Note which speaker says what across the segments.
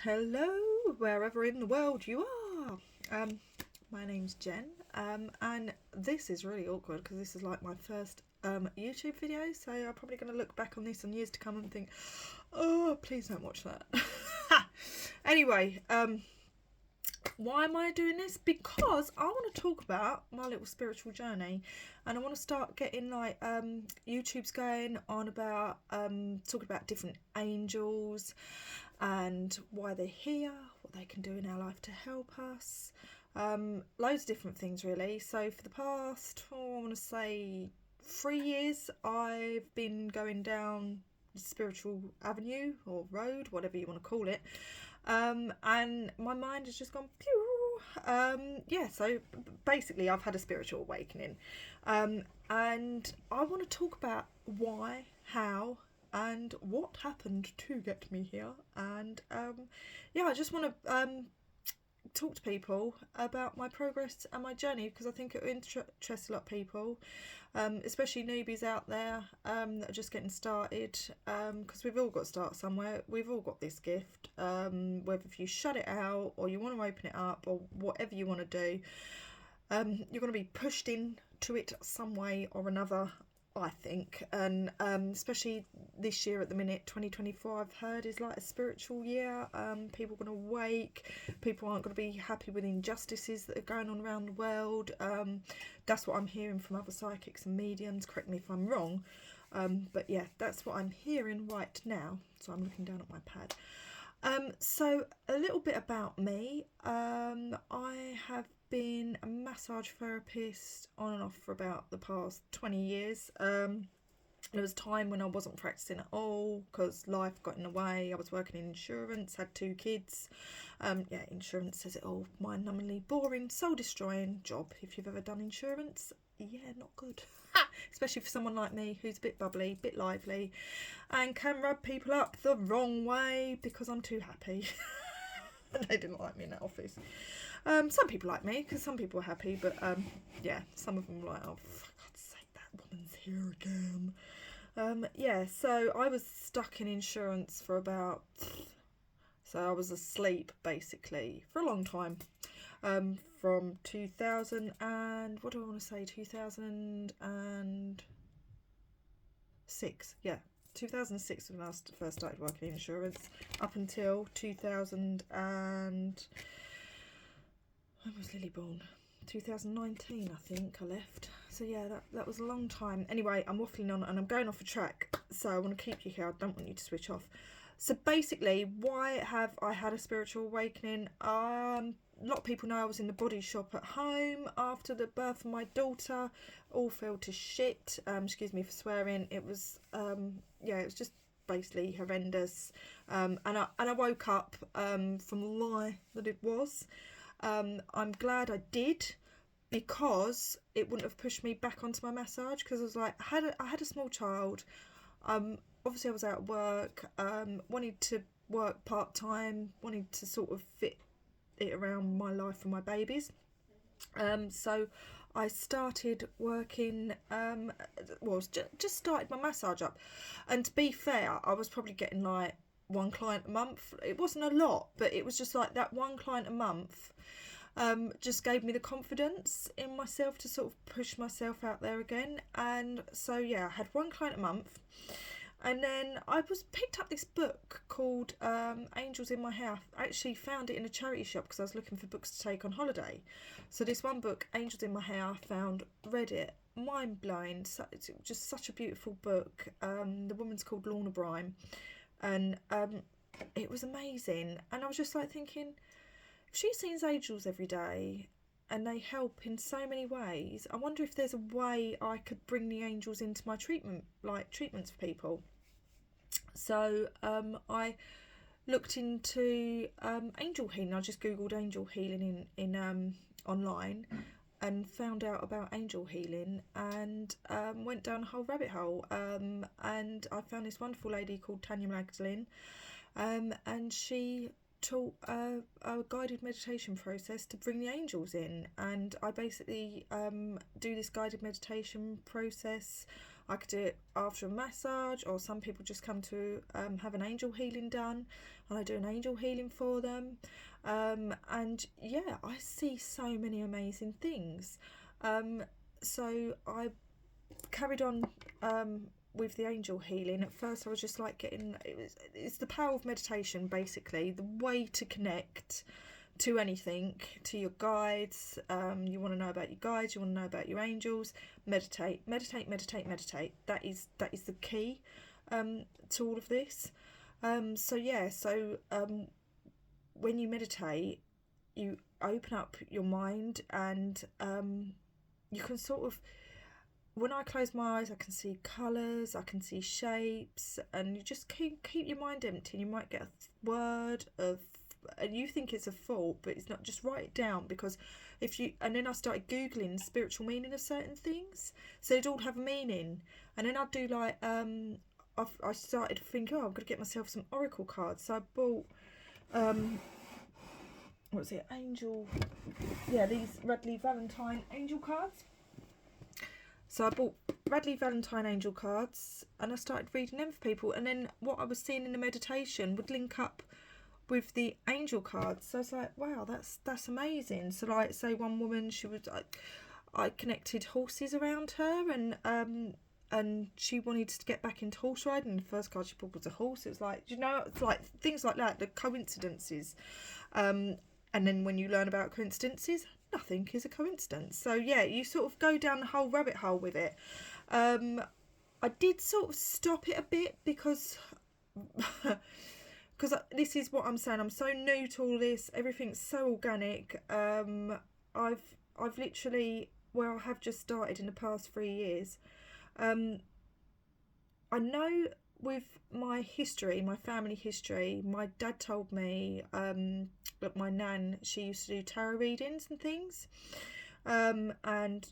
Speaker 1: Hello, wherever in the world you are. My name's Jen, and this is really awkward because this is like my first YouTube video, so I'm probably going to look back on this in years to come and think, oh, please don't watch that. Anyway, why am I doing this? Because I want to talk about my little spiritual journey, and I want to start getting like YouTube's going on about talking about different angels and why they're here, what they can do in our life to help us. Loads of different things really. So for the past, I want to say 3 years, I've been going down the spiritual avenue or road, whatever you want to call it. And my mind has just gone pew. So basically I've had a spiritual awakening. And I want to talk about why, how, and what happened to get me here. And I just want to talk to people about my progress and my journey, because I think it will interest a lot of people, especially newbies out there that are just getting started, because we've all got to start somewhere. We've all got this gift, whether if you shut it out or you want to open it up or whatever you want to do, you're going to be pushed into it some way or another, I think. And especially this year at the minute, 2024, I've heard is like a spiritual year. People are going to wake. People aren't going to be happy with injustices that are going on around the world. That's what I'm hearing from other psychics and mediums. Correct me if I'm wrong. But yeah, that's what I'm hearing right now. So I'm looking down at my pad. So a little bit about me. I have been a massage therapist on and off for about the past 20 years. There was a time when I wasn't practicing at all because life got in the way. I was working in insurance, had 2 kids. Insurance says it all. Mind-numbingly boring, soul-destroying job. If you've ever done insurance, not good. Especially for someone like me who's a bit bubbly, a bit lively, and can rub people up the wrong way because I'm too happy. They didn't like me in that office. Some people like me because some people are happy, but some of them were like, oh, for God's sake, that woman's here again. So I was stuck in insurance for about, so I was asleep basically for a long time. From 2000 and, what do I want to say, 2006, 2006 when I first started working in insurance, up until 2000 and, when was Lily born? 2019, I think I left. So yeah, that was a long time. Anyway, I'm waffling on and I'm going off a track, so I want to keep you here. I don't want you to switch off. So basically, why have I had a spiritual awakening? A lot of people know I was in the body shop at home after the birth of my daughter. All fell to shit. Excuse me for swearing. It was it was just basically horrendous. And I woke up from the lie that it was. I'm glad I did, because it wouldn't have pushed me back onto my massage, because I was like, I had a small child. Obviously I was out of work, wanted to work part-time, wanted to sort of fit it around my life and my babies. So I started working, just started my massage up. And to be fair, I was probably getting like 1 client a month. It wasn't a lot, but it was just like that 1 client a month just gave me the confidence in myself to sort of push myself out there again. And so I had 1 client a month. And then I picked up this book called Angels in My Hair. I actually found it in a charity shop because I was looking for books to take on holiday. So this one book, Angels in My Hair, I found, read it, mind blowing. So it's just such a beautiful book. The woman's called Lorna Brime, and it was amazing. And I was just like thinking, if she sees angels every day and they help in so many ways, I wonder if there's a way I could bring the angels into my treatments for people. So I looked into angel healing. I just googled angel healing in online and found out about angel healing, and went down a whole rabbit hole. And I found this wonderful lady called Tanya Magdalene, and she taught a guided meditation process to bring the angels in. And I basically do this guided meditation process I could do it after a massage, or some people just come to have an angel healing done, and I do an angel healing for them. And yeah, I see so many amazing things. So I carried on with the angel healing. At first I was just like it's the power of meditation, basically, the way to connect to anything, to your guides. You want to know about your guides, you want to know about your angels. Meditate. That is the key to all of this. So when you meditate, you open up your mind, and you can sort of, when I close my eyes, I can see colours, I can see shapes, and you just keep your mind empty. You might get a word of, and you think it's a thought, but it's not. Just write it down, because and then I started Googling spiritual meaning of certain things, so it'd all have a meaning. And then I'd do like, I started to think, I'm going to get myself some oracle cards. So I bought, these Radleigh Valentine angel cards. So I bought Radleigh Valentine angel cards, and I started reading them for people. And then what I was seeing in the meditation would link up with the angel cards. So I was like, wow, that's amazing. So like, say one woman, she was, I connected horses around her, and she wanted to get back into horse riding. The first card she pulled was a horse. It was like, it's like things like that, the coincidences. And then when you learn about coincidences, nothing is a coincidence. So yeah, you sort of go down the whole rabbit hole with it. I did sort of stop it a bit, because this is what I'm saying. I'm so new to all this. Everything's so organic. I've literally, I have just started in the past 3 years. I know with my history, my family history, my dad told me that my nan, she used to do tarot readings and things, and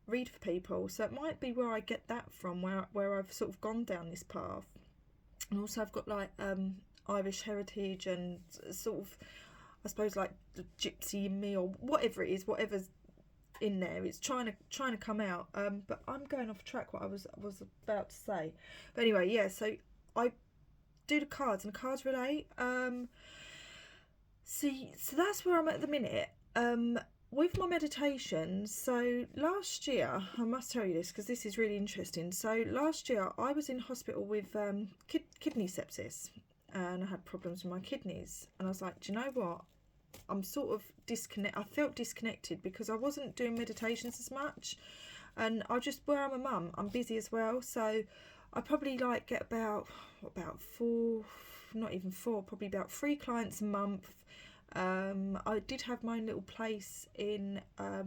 Speaker 1: read for people. So it might be where I get that from, where I've sort of gone down this path. And also I've got like Irish heritage, and sort of, I suppose, like the gypsy in me, or whatever it is, whatever's in there, it's trying to come out. But I'm going off track what I was about to say. But anyway, yeah, so I do the cards, and the cards relate. So that's where I'm at the minute. With my meditation, so last year, I must tell you this because this is really interesting. So last year I was in hospital with kidney sepsis, and I had problems with my kidneys, and I was like, do you know what? I'm sort of I felt disconnected, because I wasn't doing meditations as much, and where I'm a mum, I'm busy as well, so I probably like get about 4, not even 4, probably about 3 clients a month. I did have my own little place in, I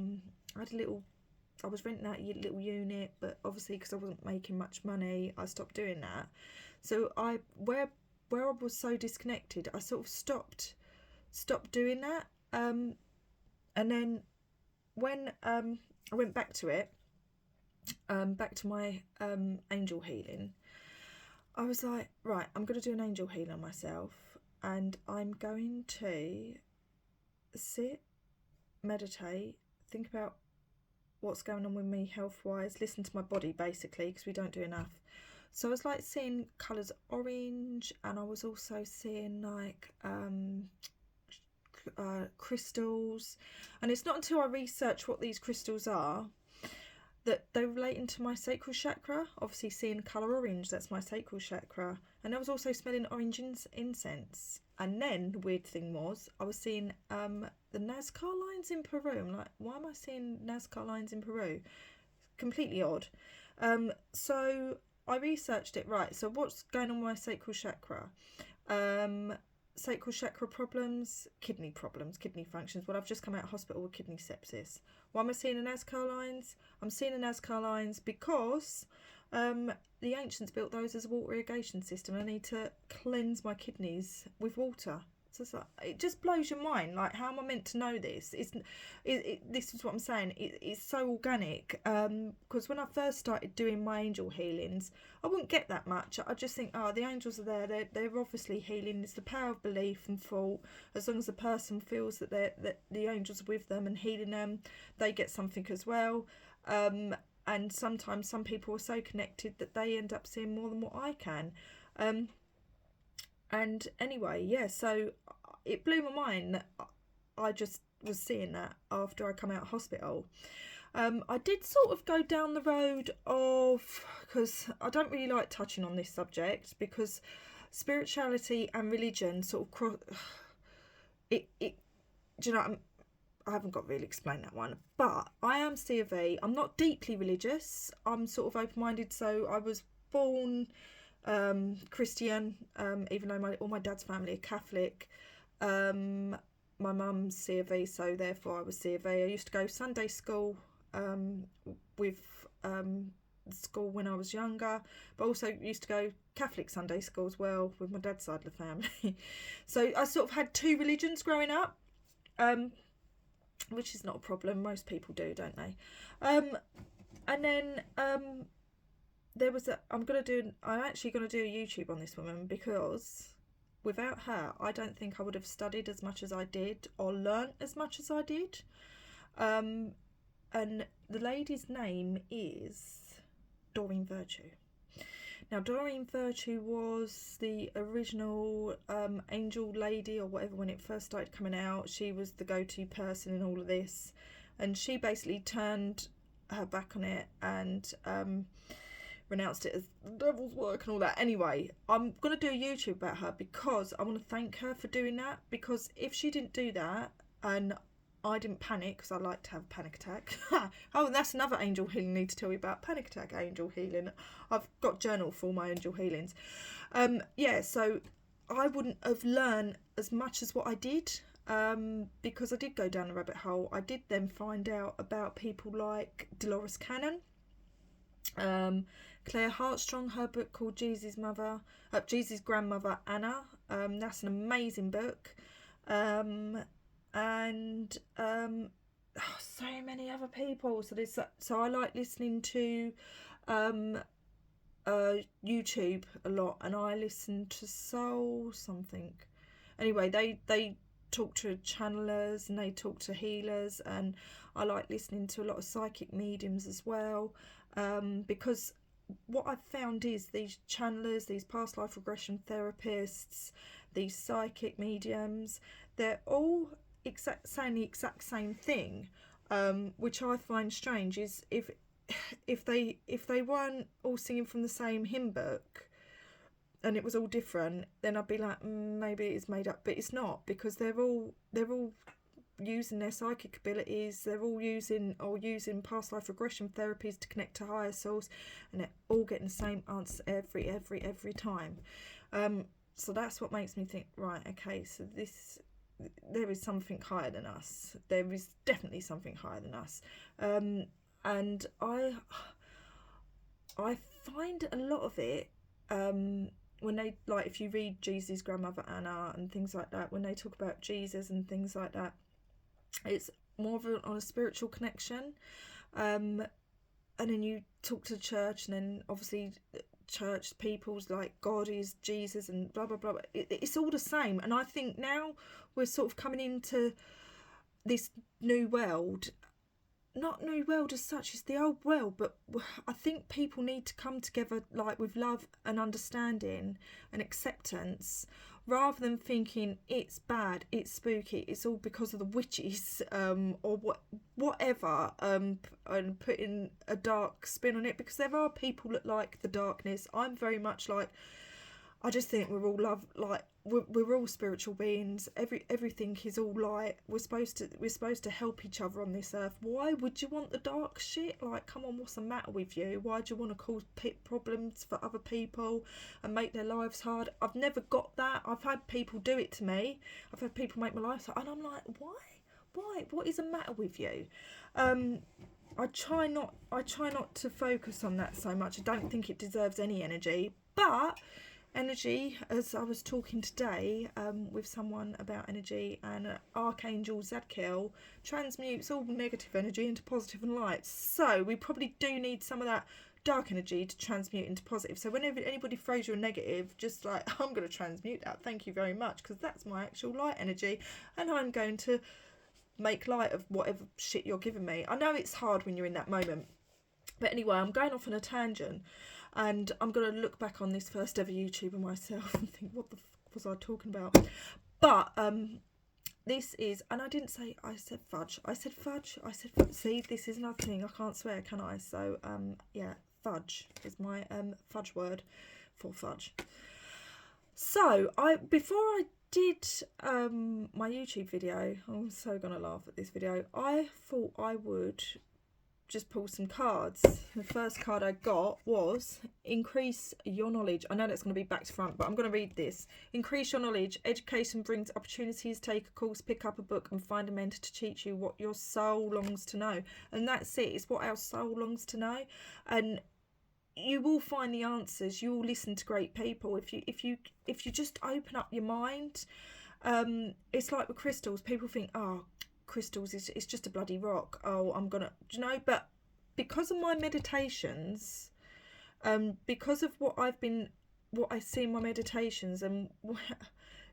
Speaker 1: was renting out a little unit, but obviously because I wasn't making much money, I stopped doing that. So where I was so disconnected, I sort of stopped doing that. And then when I went back to it, back to my angel healing, I was like, right, I'm going to do an angel healing on myself, and I'm going to sit, meditate, think about what's going on with me health-wise, listen to my body, basically, because we don't do enough. So I was like seeing colours orange, and I was also seeing like crystals, and it's not until I research what these crystals are that they're relating to my sacral chakra. Obviously seeing colour orange, that's my sacral chakra, and I was also smelling orange incense. And then the weird thing was, I was seeing the Nazca lines in Peru. I'm like, why am I seeing Nazca lines in Peru? Completely odd. So I researched it. Right, so what's going on with my sacral chakra? Sacral chakra problems, kidney functions. Well, I've just come out of hospital with kidney sepsis. Why am I seeing the Nazca lines? I'm seeing the Nazca lines because the ancients built those as a water irrigation system. I need to cleanse my kidneys with water. So it's like, it just blows your mind. Like, how am I meant to know this? This is what I'm saying. It's so organic. Because when I first started doing my angel healings, I wouldn't get that much. I just think, the angels are there. They're obviously healing. It's the power of belief and thought. As long as the person feels that the angels are with them and healing them, they get something as well. and sometimes some people are so connected that they end up seeing more than what I can. And anyway, yeah, so it blew my mind that I just was seeing that after I come out of hospital. I did sort of go down the road of, because I don't really like touching on this subject, because spirituality and religion sort of cross it. Do you know, I haven't got really explained that one, but I am C of E. I'm not deeply religious. I'm sort of open-minded. So I was born Christian, even though all my dad's family are Catholic. My mum's C of E, so therefore I was C of E. I used to go Sunday school with school when I was younger, but also used to go Catholic Sunday school as well with my dad's side of the family. So I sort of had two religions growing up, which is not a problem. Most people do, don't they? And then there was I'm actually going to do a YouTube on this woman, because without her, I don't think I would have studied as much as I did or learnt as much as I did. And the lady's name is Doreen Virtue. Now, Doreen Virtue was the original angel lady or whatever when it first started coming out. She was the go-to person in all of this. And she basically turned her back on it and renounced it as the devil's work and all that. Anyway, I'm going to do a YouTube about her because I want to thank her for doing that. Because if she didn't do that and I didn't panic, because I like to have a panic attack. Oh, and that's another angel healing I need to tell you about. Panic attack angel healing. I've got journal for all my angel healings. Yeah, so I wouldn't have learned as much as what I did, because I did go down the rabbit hole. I did then find out about people like Dolores Cannon, Claire Hartstrong, her book called Jesus' Grandmother Anna. That's an amazing book. And so many other people. So I like listening to YouTube a lot, and I listen to Soul something. Anyway, they talk to channelers and they talk to healers, and I like listening to a lot of psychic mediums as well, because what I've found is these channelers, these past life regression therapists, these psychic mediums, they're all saying the exact same thing, which I find strange. Is if they weren't all singing from the same hymn book and it was all different, then I'd be like, maybe it's made up, but it's not, because they're all using their psychic abilities. They're all using past life regression therapies to connect to higher source, and they're all getting the same answer every time. So that's what makes me think, right, okay, so there is something higher than us. There is definitely something higher than us. And I find a lot of it, when they, like, if you read Jesus' Grandmother Anna and things like that, when they talk about Jesus and things like that, it's more of on a spiritual connection. And then you talk to the church, and then obviously church people's like God is Jesus and blah blah blah. It's all the same. And I think now we're sort of coming into this new world. Not new world as such, it's the old world, but I think people need to come together like with love and understanding and acceptance, rather than thinking it's bad, it's spooky, it's all because of the witches, or whatever, and putting a dark spin on it, because there are people that like the darkness. I'm very much like, I just think we're all we're all spiritual beings. Everything is all light. We're supposed to help each other on this earth. Why would you want the dark shit? Like, come on, what's the matter with you? Why do you want to cause problems for other people and make their lives hard? I've never got that. I've had people do it to me. I've had people make my life hard, and I'm like, why? What is the matter with you? I try not to focus on that so much. I don't think it deserves any energy, but energy, as I was talking today with someone about energy, and Archangel Zadkiel transmutes all negative energy into positive and light. So we probably do need some of that dark energy to transmute into positive. So whenever anybody throws you a negative, just like, I'm going to transmute that, thank you very much, because that's my actual light energy, and I'm going to make light of whatever shit you're giving me. I know it's hard when you're in that moment, But anyway, I'm going off on a tangent, and I'm going to look back on this first ever YouTuber myself and think, what the fuck was I talking about? But this is, and I said fudge. I said fudge. See, this is another thing. I can't swear, can I? So yeah, fudge is my fudge word for fudge. So before I did my YouTube video, I'm so gonna laugh at this video. I thought I would just pull some cards. The first card I got was increase your knowledge. I know that's going to be back to front, but I'm going to read this. Increase your knowledge. Education brings opportunities. Take a course, pick up a book, and find a mentor to teach you what your soul longs to know. And that's it. It's what our soul longs to know. And you will find the answers. You will listen to great people if you just open up your mind. It's like with crystals. People think, oh, crystals it's just a bloody rock. Oh, I'm gonna, but because of my meditations, because of what I see in my meditations, and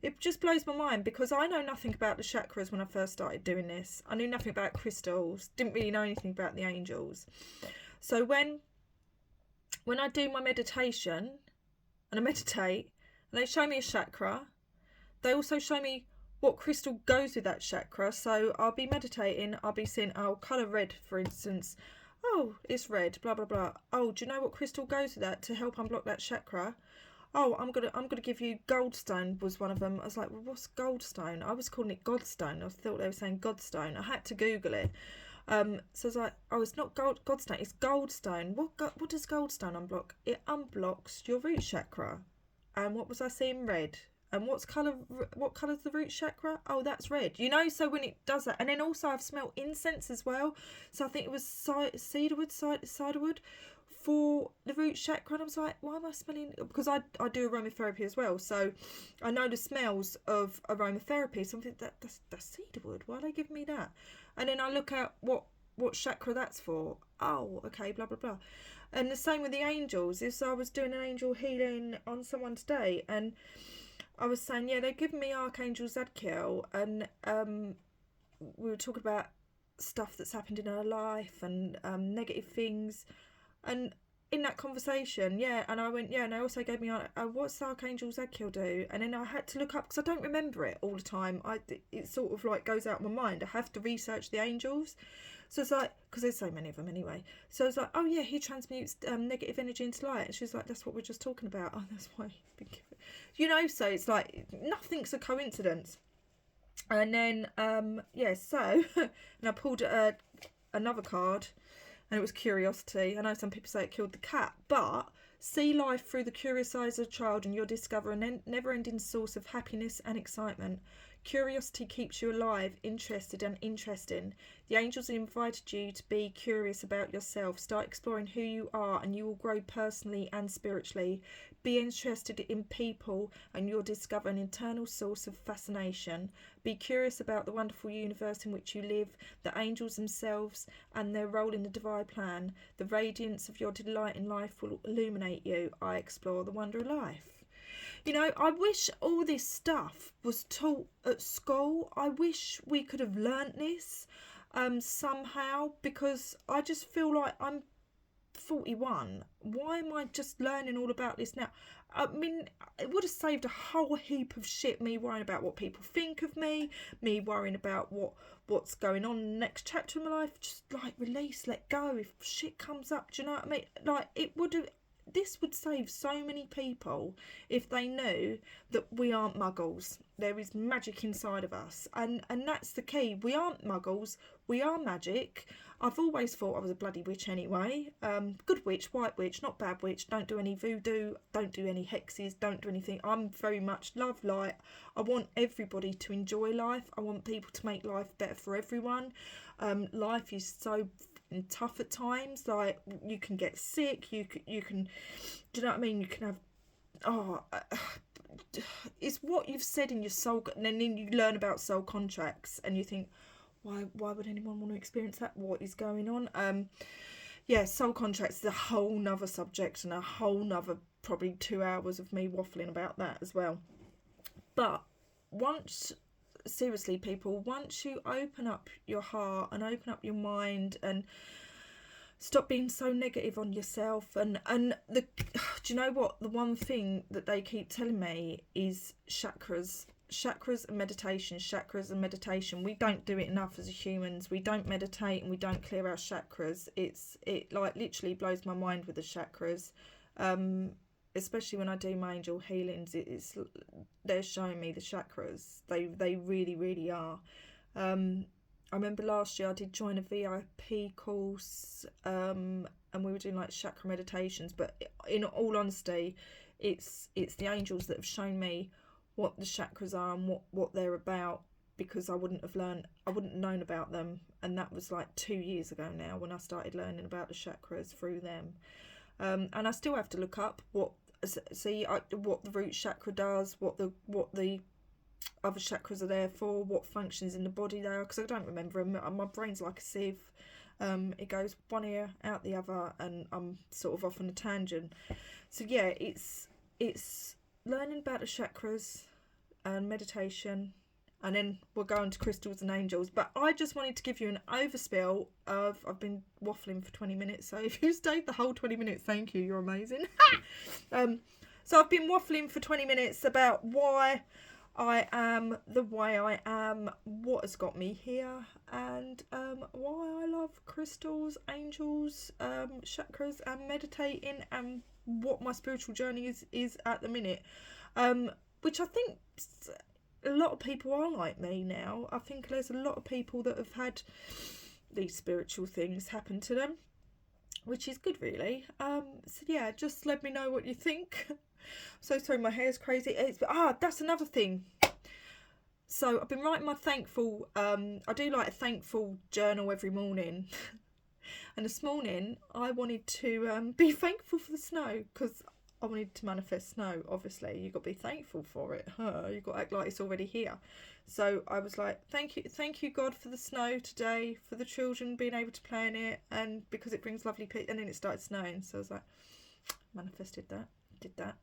Speaker 1: it just blows my mind, because I know nothing about the chakras. When I first started doing this, I knew nothing about crystals, didn't really know anything about the angels. So when I do my meditation and I meditate and they show me a chakra, they also show me what crystal goes with that chakra. So I'll be meditating, I'll be seeing, oh, colour red, for instance. Oh, it's red, blah, blah, blah. Oh, do you know what crystal goes with that to help unblock that chakra? Oh, I'm gonna give you goldstone was one of them. I was like, well, what's goldstone? I was calling it godstone. I thought they were saying godstone. I had to Google it. So I was like, oh, it's not godstone, it's goldstone. What does goldstone unblock? It unblocks your root chakra. And what was I seeing? Red. And what colour's the root chakra? Oh, that's red. So when it does that, and then also I've smelled incense as well. So I think it was cedarwood for the root chakra. And I was like, why am I smelling? Because I do aromatherapy as well. So I know the smells of aromatherapy. So I'm thinking, that's cedarwood. Why are they giving me that? And then I look at what chakra that's for. Oh, okay, blah, blah, blah. And the same with the angels. If I was doing an angel healing on someone today, and I was saying, yeah, they're giving me Archangel Zadkiel, and we were talking about stuff that's happened in her life and negative things, and in that conversation, yeah, and I went, yeah, and they also gave me, what's Archangel Zadkiel do? And then I had to look up, because I don't remember it all the time. It sort of like goes out of my mind. I have to research the angels. So it's like, because there's so many of them anyway. So it's like, oh yeah, he transmutes negative energy into light. And she's like, that's what we're just talking about. Oh, that's why you've been given. So it's like, nothing's a coincidence. And then, yeah, so, and I pulled another card, and it was curiosity. I know some people say it killed the cat, but see life through the curious eyes of a child, and you'll discover a never-ending source of happiness and excitement. Curiosity keeps you alive, interested and interesting. The angels have invited you to be curious about yourself. Start exploring who you are, and you will grow personally and spiritually. Be interested in people, and you'll discover an internal source of fascination. Be curious about the wonderful universe in which you live, the angels themselves and their role in the divine plan. The radiance of your delight in life will illuminate you. I explore the wonder of life. I wish all this stuff was taught at school. I wish we could have learnt this somehow, because I just feel like I'm 41. Why am I just learning all about this now? I mean, it would have saved a whole heap of shit, me worrying about what people think of me worrying about what's going on in the next chapter of my life. Just like release, let go. If shit comes up, do you know what I mean? Like, this would save so many people if they knew that we aren't muggles. There is magic inside of us, and that's the key. We aren't muggles, we are magic. I've always thought I was a bloody witch anyway. Good witch, white witch, not bad witch. Don't do any voodoo, don't do any hexes, don't do anything. I'm very much love light. I want everybody to enjoy life. I want people to make life better for everyone. Life is so tough at times. Like, you can get sick, you can, do you know what I mean? You can have, it's what you've said in your soul, and then you learn about soul contracts, and you think, why would anyone want to experience that? What is going on? Yeah, soul contracts is a whole nother subject, and a whole nother probably 2 hours of me waffling about that as well. But seriously, people, once you open up your heart and open up your mind, and stop being so negative on yourself. And the do you know what, the one thing that they keep telling me is chakras and meditation. We don't do it enough as humans. We don't meditate and we don't clear our chakras. It like literally blows my mind with the chakras, especially when I do my angel healings. They're showing me the chakras. They really are. I remember last year I did join a VIP course, and we were doing like chakra meditations. But in all honesty, it's the angels that have shown me what the chakras are and what they're about, because I wouldn't have known about them. And that was like 2 years ago now when I started learning about the chakras through them. And I still have to look up what the root chakra does, what the other chakras are there for, what functions in the body they are, because I don't remember them. My brain's like a sieve. It goes one ear out the other, and I'm sort of off on a tangent. So yeah, it's learning about the chakras and meditation, and then we'll go on to crystals and angels. But I just wanted to give you an overspill of, I've been waffling for 20 minutes, so if you stayed the whole 20 minutes, thank you, you're amazing. So I've been waffling for 20 minutes about why I am the way I am, what has got me here, and why I love crystals, angels, chakras, and meditating, and what my spiritual journey is at the minute, which I think a lot of people are like me now. I think there's a lot of people that have had these spiritual things happen to them, which is good, really. So yeah, just let me know what you think. So sorry, my hair's crazy. That's another thing. So I've been writing my thankful, I do like a thankful journal every morning. And this morning I wanted to be thankful for the snow, because I wanted to manifest snow. Obviously you've got to be thankful for it. You've got to act like it's already here. So I was like, thank you God for the snow today, for the children being able to play in it, and because it brings lovely pictures. And then it started snowing, so I was like, manifested that, did that.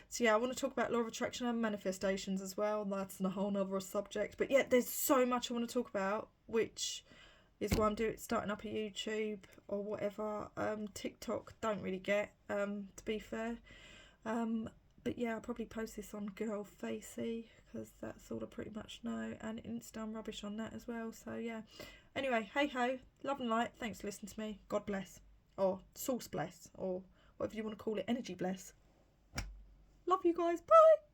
Speaker 1: So yeah, I want to talk about law of attraction and manifestations as well. That's a whole nother subject. But yeah, there's so much I want to talk about, which is why I'm starting up a YouTube or whatever. TikTok, don't really get, to be fair. But yeah, I'll probably post this on good old Facey, because that's all I pretty much know. And Insta, I'm rubbish on that as well. So yeah. Anyway, hey ho, love and light. Thanks for listening to me. God bless. Or source bless. Or whatever you want to call it. Energy bless. Love you guys. Bye.